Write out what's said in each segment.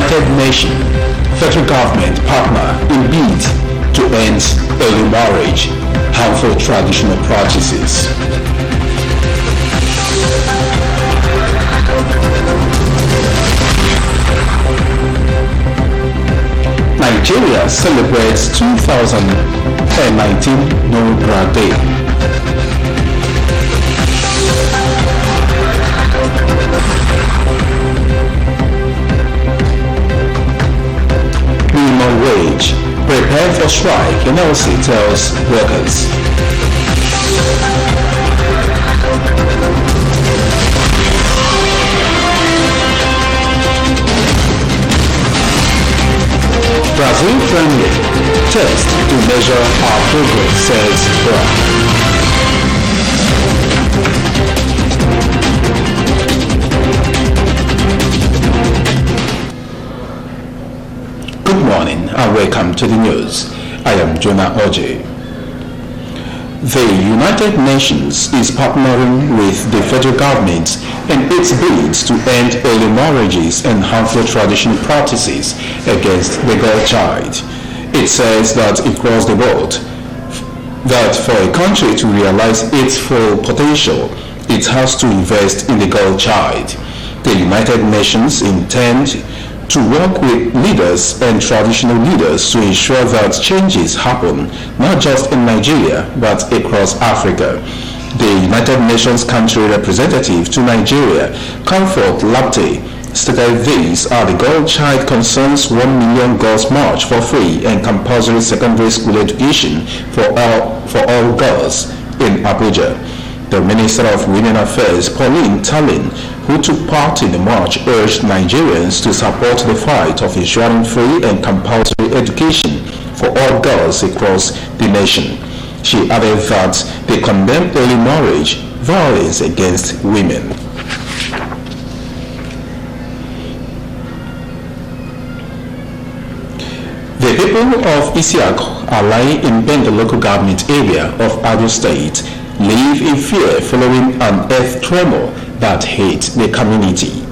United Nations federal government partner in bid to end early marriage, harmful traditional practices. Nigeria celebrates 2019 Nobel Day. Minimum wage, prepare for strike, NLC tells workers. Brazil friendly test to measure our progress, says Brown. Good morning and welcome to the news. I am Jonah Oje. The United Nations is partnering with the federal government in its bids to end early marriages and harmful traditional practices against the girl child. It says that across the world, that for a country to realize its full potential, it has to invest in the girl child. The United Nations intend to work with leaders and traditional leaders to ensure that changes happen not just in Nigeria but across Africa. The United Nations country representative to Nigeria, Comfort Lapte, stated these are the Girl Child Concerns 1 Million Girls March for free and compulsory secondary school education for all girls in Abuja. The Minister of Women Affairs, Pauline Tallinn, who took part in the march, urged Nigerians to support the fight of ensuring free and compulsory education for all girls across the nation. She added that they condemn early marriage, violence against women. The people of Isiaq Alai in Benga local government area of Ado State live in fear following an earth tremor that hit the community.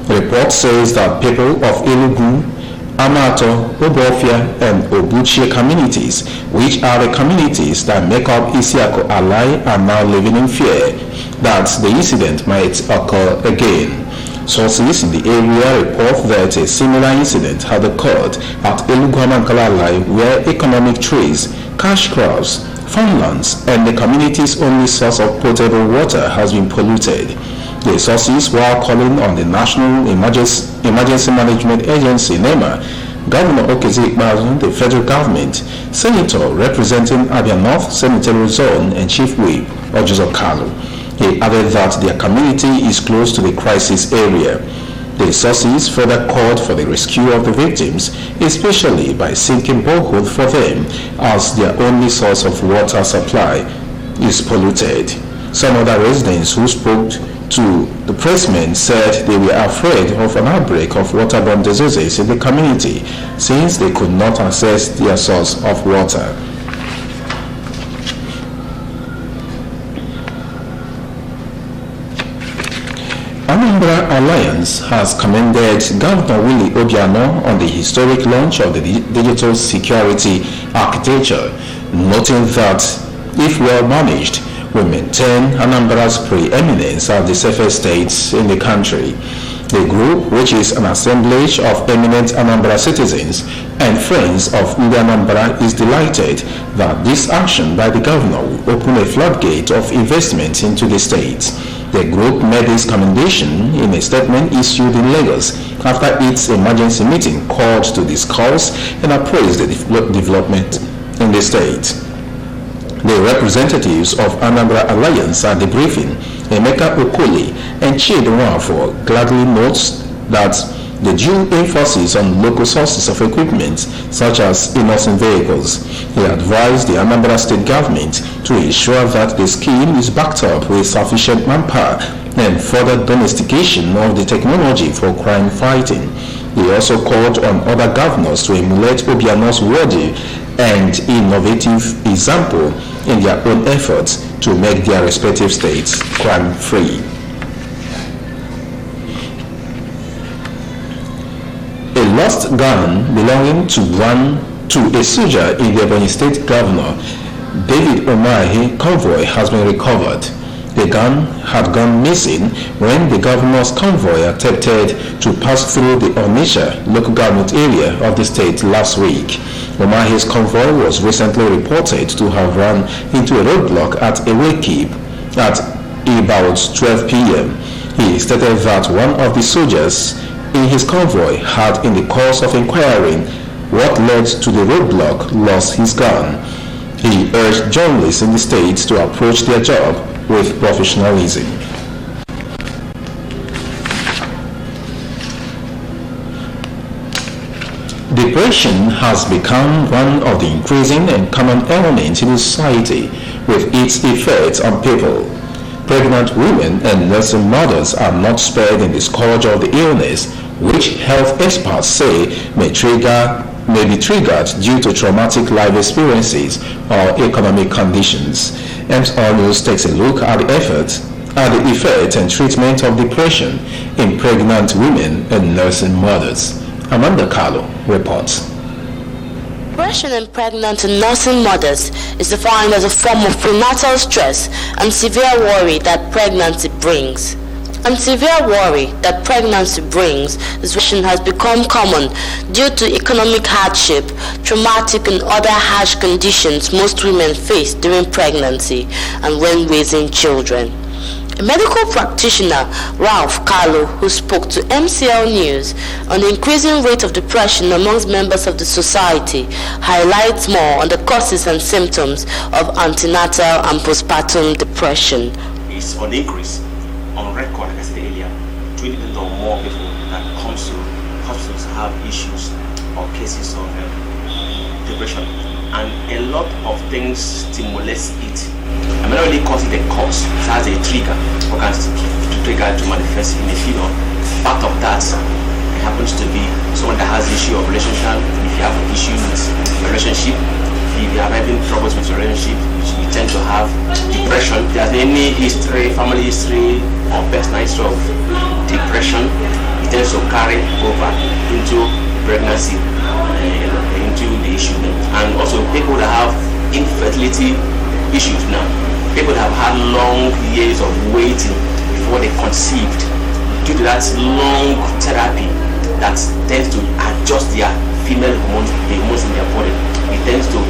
The report says that people of Elugu, Amato, Obofia, and Obuchie communities, which are the communities that make up Isiaq Alai, are now living in fear that the incident might occur again. Sources in the area report that a similar incident had occurred at Elugu-Amankala where economic trees, cash crops, farmlands, and the community's only source of potable water has been polluted. The sources were calling on the National Emergency Management Agency, NEMA, Governor Okezi Ikpeazu, the federal government, Senator representing Abia North Senatorial Zone, and Chief Whip Ojuzo Kalu. He added that their community is close to the crisis area. The sources further called for the rescue of the victims, especially by sinking borehole for them, as their only source of water supply is polluted. Some other residents who spoke to the pressmen said they were afraid of an outbreak of waterborne diseases in the community since they could not access their source of water. Anambra Alliance has commended Governor Willie Obiano on the historic launch of the digital security architecture, noting that if well managed, will maintain Anambra's preeminence as the safest states in the country. The group, which is an assemblage of eminent Anambra citizens and friends of Ndi Anambra, is delighted that this action by the governor will open a floodgate of investment into the state. The group made this commendation in a statement issued in Lagos after its emergency meeting called to discuss and appraise the development in the state. The representatives of Anambra Alliance at the briefing, Emeka Okoli and Chidi Nwafo, gladly notes that the due emphasis on local sources of equipment such as in-housing vehicles. He advised the Anambra state government to ensure that the scheme is backed up with sufficient manpower and further domestication of the technology for crime fighting. He also called on other governors to emulate Obiano's worthy and innovative example in their own efforts to make their respective states crime-free. A A lost gun belonging to a soldier in the Ebonyi State Governor David Umahi convoy has been recovered. The gun had gone missing when the governor's convoy attempted to pass through the Onitsha local government area of the state last week. Umahi's convoy was recently reported to have run into a roadblock at Eweki at about 12 p.m. He stated that one of the soldiers in his convoy had, in the course of inquiring what led to the roadblock, lost his gun. He urged journalists in the state to approach their job with professionalism. Depression has become one of the increasing and common elements in society, with its effects on people. Pregnant women and nursing mothers are not spared in the scourge of the illness, which health experts say may be triggered due to traumatic life experiences or economic conditions. MCL News takes a look at the effect and treatment of depression in pregnant women and nursing mothers. Amanda Carlo reports. Depression in pregnant and nursing mothers is defined as a form of prenatal stress and severe worry that pregnancy brings. Depression has become common due to economic hardship, traumatic and other harsh conditions most women face during pregnancy and when raising children. A medical practitioner, Ralph Carlo, who spoke to MCL News on the increasing rate of depression amongst members of the society, highlights more on the causes and symptoms of antenatal and postpartum depression. It's on increase. On record, like I said earlier, 20% or more people that comes to hospitals have issues or cases of depression, and a lot of things stimulates it. I may not really cause it a cause, it has a trigger or can trigger to manifest in a figure. Part of that happens to be someone that has issue of relationship. If you have an issue with your relationship, if you are having troubles with your relationship, you tend to have depression. If there's any history, family history, or personal history of depression, it tends to carry over into pregnancy, into the issue. And also people that have infertility issues now, people that have had long years of waiting before they conceived, due to that long therapy that tends to adjust their female hormones, the hormones in their body, it tends to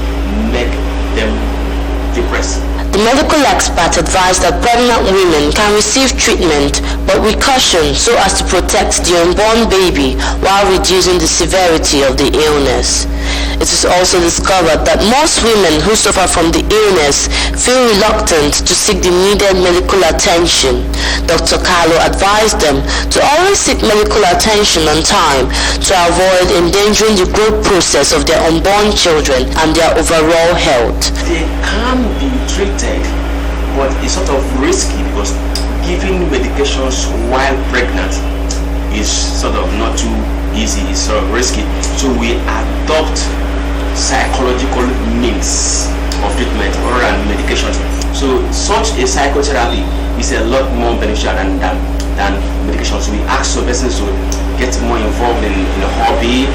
make them depressed. The medical expert advised that pregnant women can receive treatment, but with caution so as to protect the unborn baby while reducing the severity of the illness. It is also discovered that most women who suffer from the illness feel reluctant to seek the needed medical attention. Dr. Carlo advised them to always seek medical attention on time to avoid endangering the growth process of their unborn children and their overall health. They can be treated, but it's sort of risky because giving medications while pregnant is sort of not too easy, it's sort of risky. So we adopt psychological means of treatment rather than medications. So such a psychotherapy is a lot more beneficial than medications. We ask the person to get more involved in a hobby,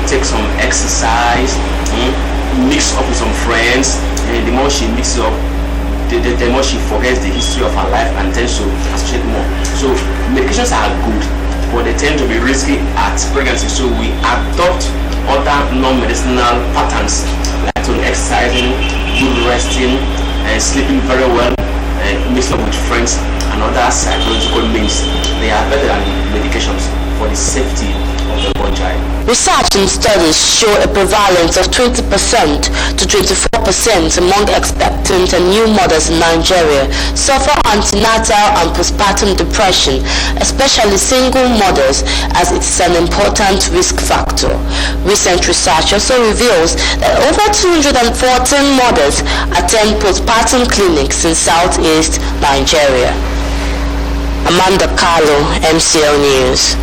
take some exercise, mix up with some friends, and the more she mixes up, the more she forgets the history of her life and tends to associate more. So medications are good, but they tend to be risky at pregnancy. So we adopt other non-medicinal patterns like exercising, good resting, and sleeping very well, and mixed up with friends and other psychological means. They are better than medications for the safety of the born child. Research and studies show a prevalence of 20% to 24% among expectant and new mothers in Nigeria suffer antenatal and postpartum depression, especially single mothers, as it is an important risk factor. Recent research also reveals that over 214 mothers attend postpartum clinics in Southeast Nigeria. Amanda Carlo, MCL News.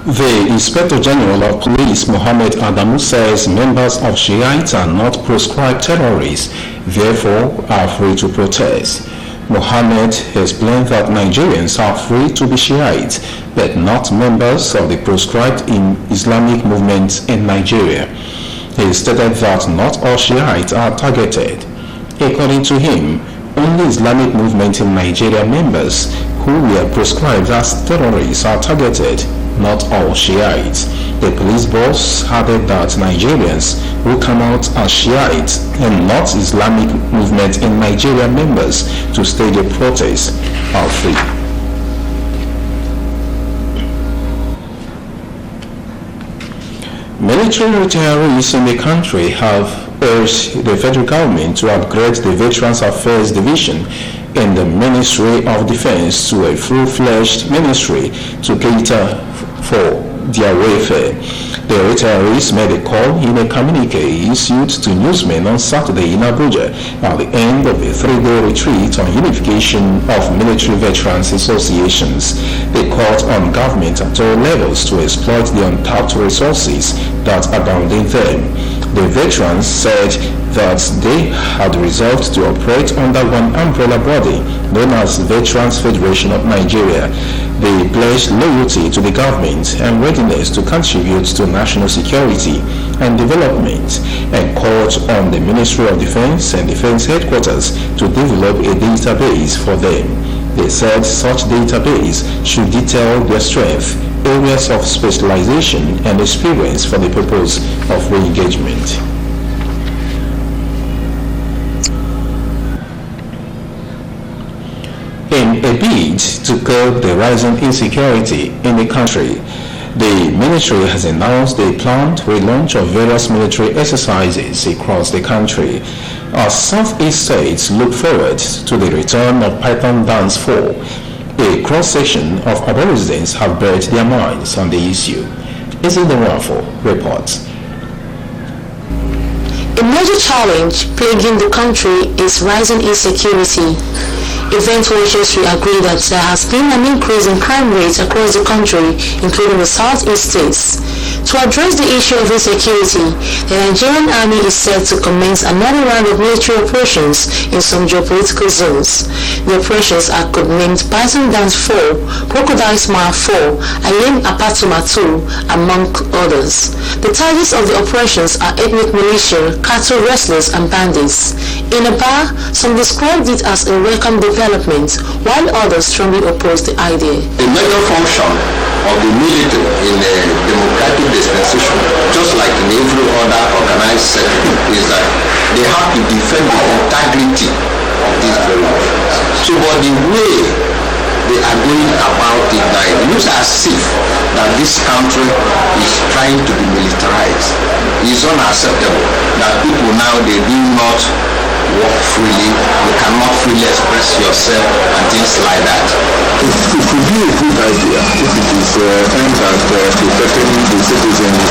The Inspector General of Police, Mohammed Adamu, says members of Shiites are not proscribed terrorists, therefore are free to protest. Mohammed explained that Nigerians are free to be Shiites, but not members of the proscribed Islamic movement in Nigeria. He stated that not all Shiites are targeted. According to him, only Islamic movement in Nigeria members who were proscribed as terrorists are targeted, not all Shiites. The police boss added that Nigerians who come out as Shiites and not Islamic movement in Nigeria members to stage a protest are free. Military retirees in the country have urged the federal government to upgrade the Veterans Affairs Division in the Ministry of Defense to a full-fledged ministry to cater for their welfare. The retirees made a call in a communique issued to newsmen on Saturday in Abuja at the end of a 3-day retreat on unification of military veterans associations. They called on government at all levels to exploit the untapped resources that abound in them. The veterans said that they had resolved to operate under one umbrella body known as Veterans Federation of Nigeria. They pledged loyalty to the government and readiness to contribute to national security and development, and called on the Ministry of Defense and Defense Headquarters to develop a database for them. They said such database should detail their strength, areas of specialization and experience for the purpose of re-engagement. In a bid to curb the rising insecurity in the country, the ministry has announced a planned relaunch of various military exercises across the country as Southeast states look forward to the return of Python Dance 4. A cross-section of our residents have bared their minds on the issue. Isidorafo reports. A major challenge plaguing the country is rising insecurity. Event watchers will agree that there has been an increase in crime rates across the country, including the southeast states. To address the issue of insecurity, the Nigerian Army is set to commence another round of military operations in some geopolitical zones. The operations are codenamed Python Dance 4, Crocodile Smile 4, Ayem Apatuma 2, among others. The targets of the operations are ethnic militia, cattle rustlers, and bandits. In Aba, some described it as a welcome development, while others strongly opposed the idea. The major function of the military in a democratic dispensation, just like in every other organized sector, is that they have to defend the integrity of this very office. So, but the way they are going about it now, it looks as if that this country is trying to be militarized. It's unacceptable that people now, they do not walk freely, you cannot freely express yourself and things like that. It could be a good idea if it is aimed at protecting the citizens,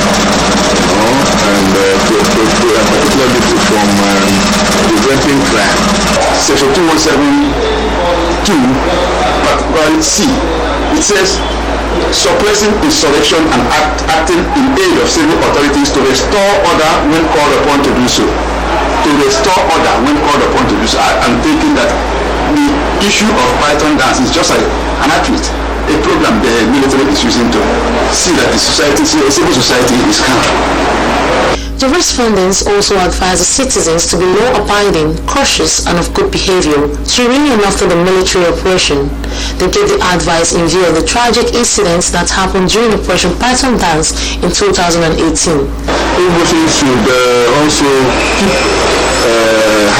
and particularly from preventing crime. Section 2172, particularly C, it says suppressing insurrection and acting in aid of civil authorities to restore order when called upon to do so. To restore order when called upon to do so. I'm thinking that the issue of Python dance is just like an athlete, a program the military is using to see that the civil society is calm. The respondents also advised the citizens to be law-abiding, cautious, and of good behavior during and after the military operation. They gave the advice in view of the tragic incidents that happened during Operation Python Dance in 2018. Everybody should also keep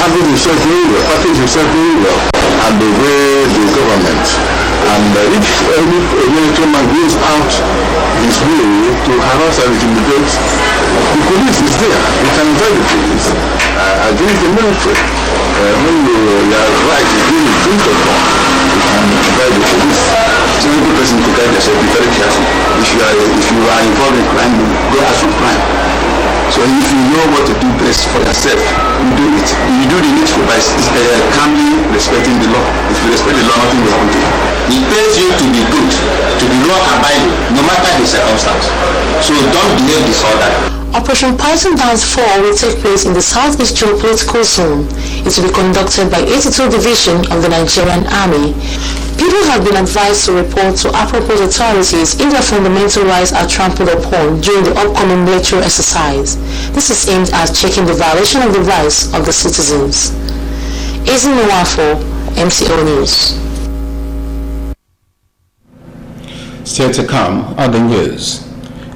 having himself very well, package himself very well, and obey the government. And if any military man goes out his way to harass and intimidate, the police is there. You can invite the police against the military. When you are right, you drink alcohol, you can invite the police. So every person to guide yourself, be very careful. If you are involved in crime, go out from crime. So if you know what to do best for yourself, you do it. You do the needful by calmly respecting the law. If you respect the law, nothing will happen to you. It pays you to be good, to be law-abiding, no matter the circumstance. So don't behave disorderly. Operation Python Dance 4 will take place in the Southeast Geopolitical Zone. It will be conducted by 82 Division of the Nigerian Army. People have been advised to report to appropriate authorities if their fundamental rights are trampled upon during the upcoming military exercise. This is aimed at checking the violation of the rights of the citizens. Izzy Nwafo, MCL News. Still to come are the news.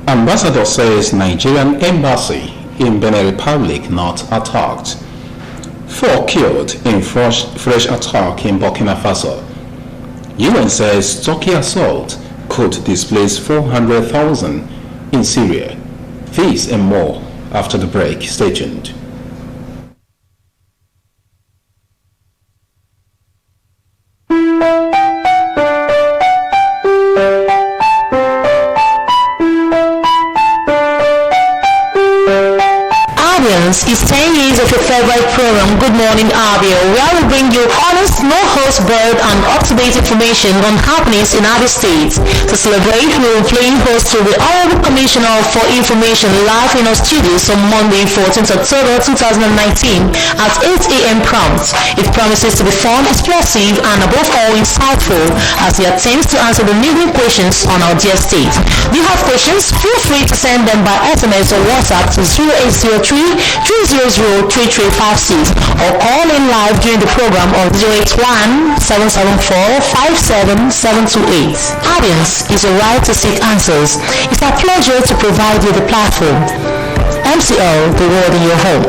Ambassador says Nigerian embassy in Benin Republic not attacked. 4 killed in fresh attack in Burkina Faso. UN says Turkey assault could displace 400,000 in Syria. This and more after the break. Stay tuned. Is 10 years of your favorite program, Good Morning Abia, where we bring you honest, no-host-bird and up-to-date information on happenings in other states. To celebrate, we will play host to the Honorable Commissioner for Information live in our studios on Monday, 14th October 2019 at 8 a.m. prompt. It promises to be fun, explosive, and above all insightful as he attempts to answer the leading questions on our dear state. Do you have questions? Feel free to send them by SMS or WhatsApp to 0803 300-3356 or call in live during the program on 081-774-57728. Audience is a right to seek answers. It's our pleasure to provide you the platform. MCL, the world in your home.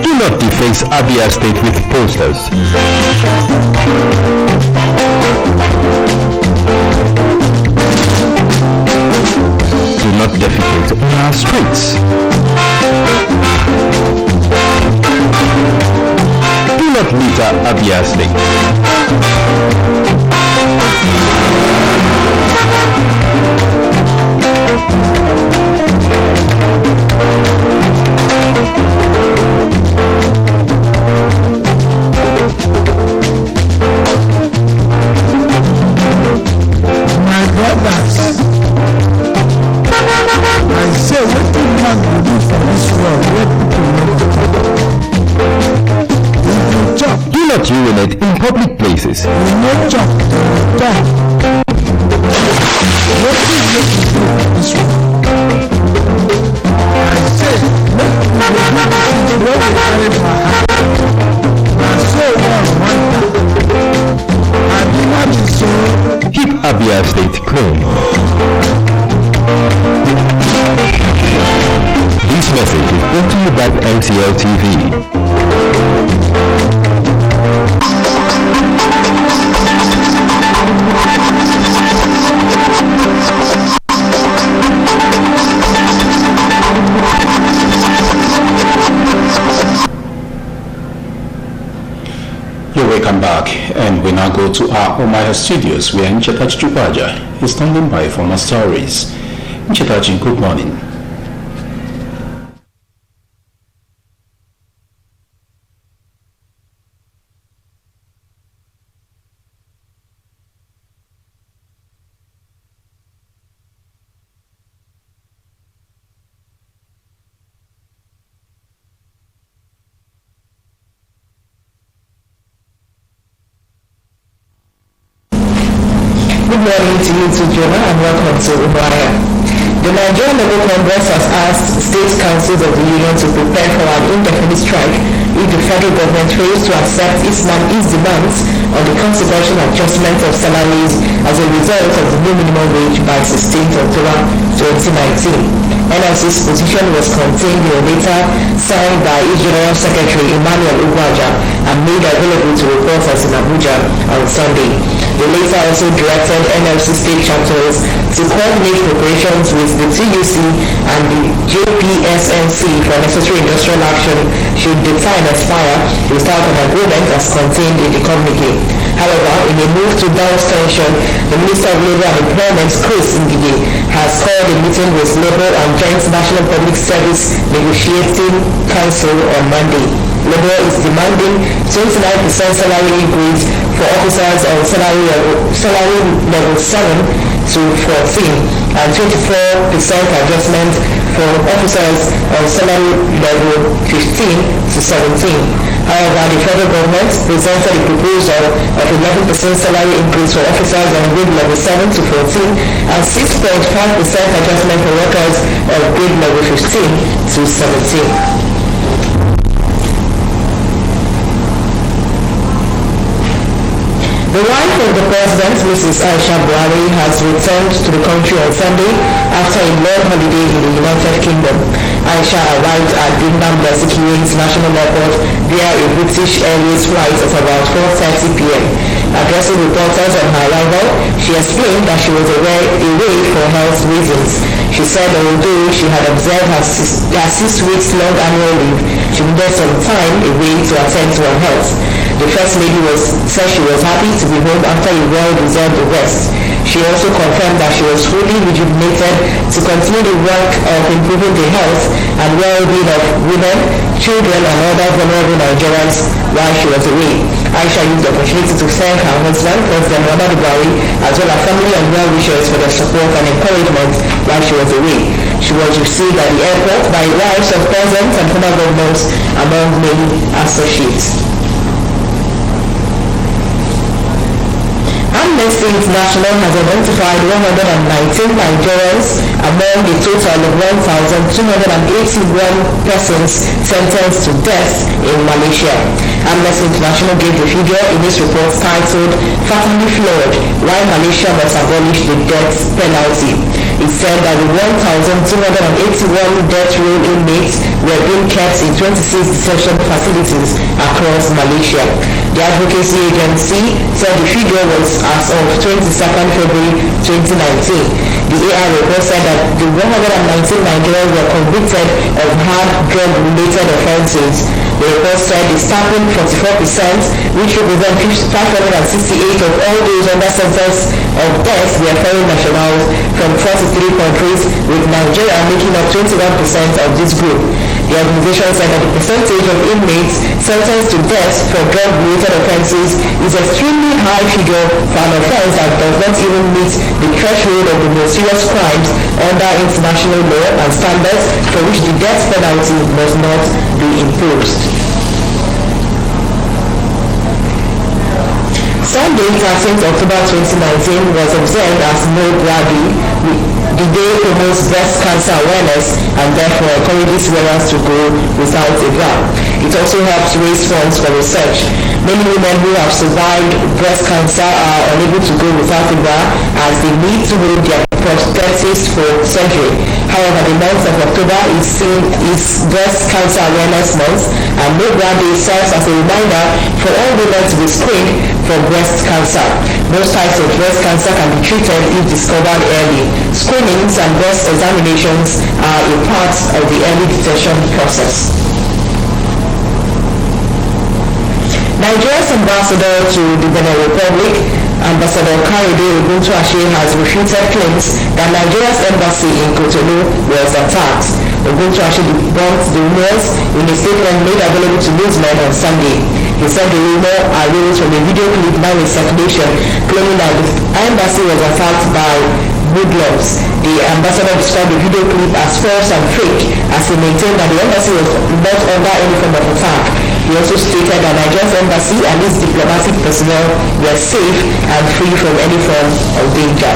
Do not deface Abia State with posters. Do not defecate on our streets. Do not litter Abia State. Do not urinate in public places. Keep Abia State clean. This message is brought to you by MCLtv. You're welcome back, and we now go to our Omaya studios where Nchetachi Chukwaja is standing by for more stories. Nchetachi, good morning. Good morning to you too, Jonah, and welcome to Umaya. The Nigerian Labour Congress has asked state councils of the union to prepare for an indefinite strike if the federal government fails to accept its demands on the consequential adjustment of salaries as a result of the new minimum wage by 16th October 2019. NLC's position was contained in a letter signed by its General Secretary Emmanuel Ugwaja and made available to reporters in Abuja on Sunday. The letter also directed NLC state chapters to coordinate preparations with the TUC and the JPSNC for necessary industrial action should the time expire without an agreement as contained in the communique. However, in a move to douse tension, the Minister of Labour and Employment, Chris Ngige, has called a meeting with Labour and Joint National Public Service Negotiating Council on Monday. Labour is demanding 29% salary increase for officers on salary level 7 to 14 and 24% adjustment for officers on salary level 15 to 17. However, the federal government presented a proposal of 11% salary increase for officers on grade level 7 to 14 and 6.5% adjustment for workers on grade level 15 to 17. The wife of the president, Mrs. Aisha Buhari, has returned to the country on Sunday after a long holiday in the United Kingdom. Aisha arrived at Birmingham International Airport via a British Airways flight at about 4:30 p.m. Addressing reporters on her arrival, she explained that she was away for health reasons. She said although she had observed her 6 weeks long annual leave, she needed some time away to attend to her health. The First Lady said she was happy to be home after a well-deserved rest. She also confirmed that she was fully rejuvenated to continue the work of improving the health and well-being of women, children and other vulnerable Nigerians while she was away. Aisha used the opportunity to thank her husband, President Muhammadu Buhari, as well as family and well-wishers for their support and encouragement while she was away. She was received at the airport by wives of presidents and former governors, among many associates. Amnesty International has identified 119 Nigerians among the total of 1,281 persons sentenced to death in Malaysia. Amnesty International gave the figure in its report titled "Fatally Flawed: Why Malaysia Must Abolish the Death Penalty." It said that the 1,281 death row inmates were being kept in 26 detention facilities across Malaysia. The advocacy agency said the figure was as of 22nd February 2019. The AI report said that the 119 Nigerians were convicted of hard drug-related offenses. The report said the staffing 44%, which represents 568 of all those under sentence of death, were foreign nationals from 43 countries, with Nigeria making up 21% of this group. The organization said that the percentage of inmates sentenced to death for drug-related offenses is extremely high figure for an offense that does not even meet the threshold of the most serious crimes under international law and standards for which the death penalty must not be imposed. Sunday, 13th October 2019 was observed as No Brady. The day promotes breast cancer awareness and therefore encourages wearers to go without a bra. It also helps raise funds for research. Many women who have survived breast cancer are unable to go without a bra as they need to hold their prosthesis for surgery. However, the month of October is Breast Cancer Awareness Month, and No Bra Day serves as a reminder for all women to be screened for breast cancer. Most types of breast cancer can be treated if discovered early. Screenings and breast examinations are a part of the early detection process. Nigeria's ambassador to the Benin Republic, Ambassador Kayode Oguntuashe, has refuted claims that Nigeria's embassy in Cotonou was attacked. Oguntuashe debunked the rumors in a statement made available to newsmen on Sunday. He said the rumor arose from a video clip now in circulation claiming that the embassy was attacked by hoodlums. The ambassador described the video clip as false and fake, as he maintained that the embassy was not under any form of attack. He also stated that Nigeria's embassy and its diplomatic personnel were safe and free from any form of danger.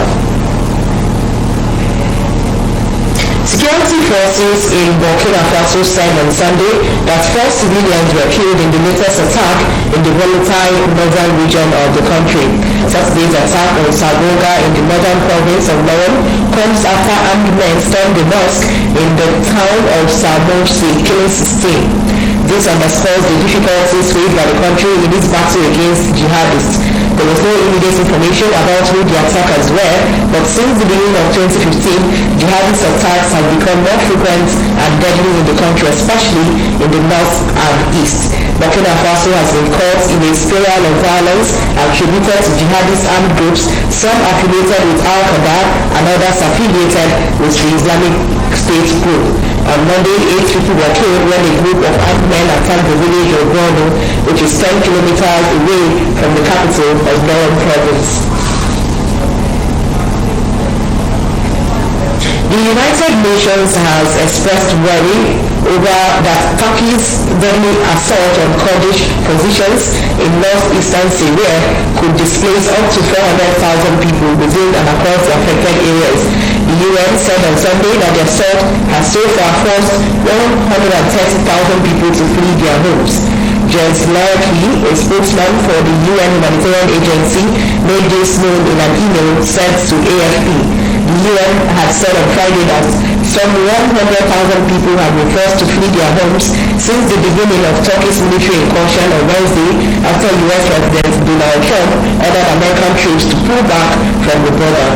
Security forces in Burkina Faso said on Sunday that 4 civilians were killed in the latest attack in the volatile northern region of the country. Saturday's attack on Saboga in the northern province of Lorem comes after armed men stormed the mosque in the town of Saboursi, killing 16. This underscores the difficulties faced by the country in its battle against jihadists. There was no immediate information about who the attackers were, But since the beginning of 2015, jihadist attacks have become more frequent and deadly in the country, especially in the north and east. Burkina Faso has been caught in a spiral of violence attributed to jihadist armed groups, some affiliated with Al-Qaeda and others affiliated with the Islamic State group. On Monday, 8 people were killed when a group of armed men attacked the village of Borno, which is 10 kilometers away from the capital of Borno province. The United Nations has expressed worry over that Turkey's deadly assault on Kurdish positions in northeastern Syria could displace up to 400,000 people within and across the affected areas. The UN said on Sunday that the assault has so far forced 130,000 people to flee their homes. Jens Laerke, a spokesman for the UN humanitarian agency, made this known in an email sent to AFP. The UN had said on Friday that some 100,000 people have been forced to flee their homes since the beginning of Turkey's military incursion on Wednesday after US President Donald Trump ordered American troops to pull back from the border.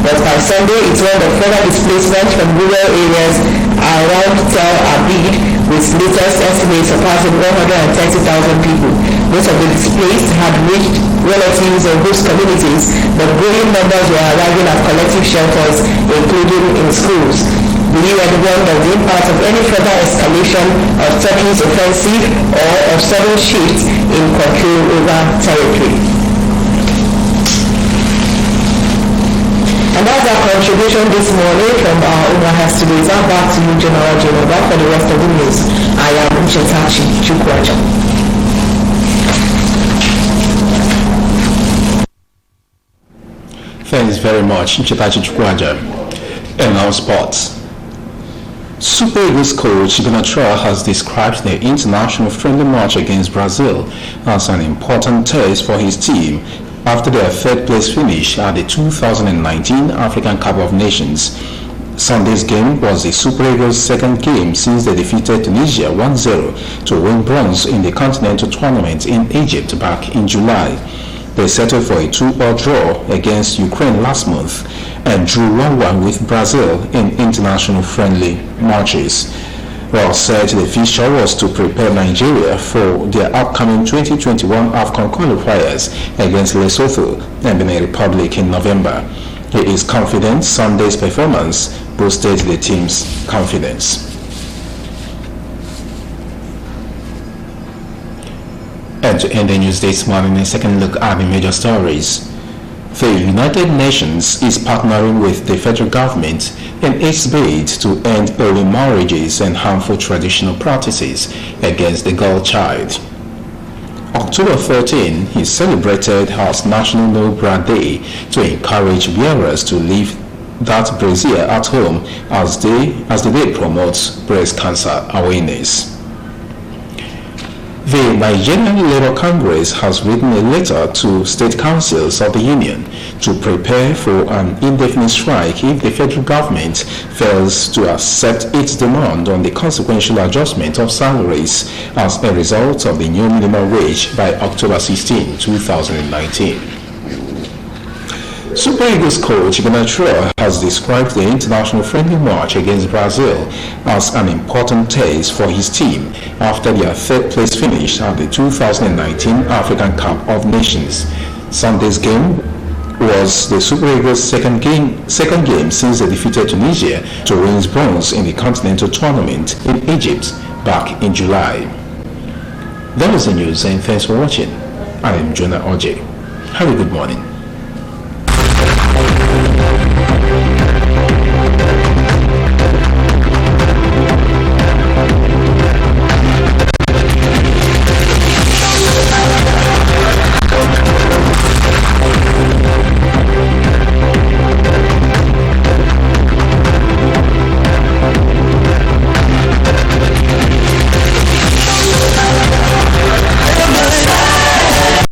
But by Sunday, it warned of further displacement from rural areas around Tel Aviv, with latest estimates surpassing 130,000 people. Most of the displaced had reached relatives or host communities, but growing numbers were arriving at collective shelters, including in schools. The UN warned of the impact of any further escalation of Turkey's offensive or of sudden shifts in control over territory. And that's our contribution this morning from our Omaha studios. Now back to you, General Genova, for the rest of the news. I am Uchetachi Chukwaja. Thanks very much, Uchetachi Chukwaja. And now sports. Super Eagles coach Ganacha has described the international friendly match against Brazil as an important test for his team after their third place finish at the 2019 African Cup of Nations. Sunday's game was the Super Eagles' second game since they defeated Tunisia 1-0 to win bronze in the continental tournament in Egypt back in July. They settled for a 2-2 draw against Ukraine last month and drew 1-1 with Brazil in international friendly matches. Well said the fixture was to prepare Nigeria for their upcoming 2021 AFCON qualifiers against Lesotho and Benin Republic in November. He is confident Sunday's performance boosted the team's confidence. And to end the news this morning, a second look at the major stories. The United Nations is partnering with the federal government in its bid to end early marriages and harmful traditional practices against the girl child. October 13 is celebrated as National No Bra Day to encourage wearers to leave that brassiere at home as the day promotes breast cancer awareness. The Nigerian Labour Congress has written a letter to state councils of the union to prepare for an indefinite strike if the federal government fails to accept its demand on the consequential adjustment of salaries as a result of the new minimum wage by October 16, 2019. Super Eagles coach Ganacha has described the international friendly match against Brazil as an important test for his team after their third place finish at the 2019 African Cup of Nations. Sunday's game was the Super Eagles' second game since they defeated Tunisia to win bronze in the continental tournament in Egypt back in July. That was the news, and thanks for watching. I am Jonah Oje. Have a good morning.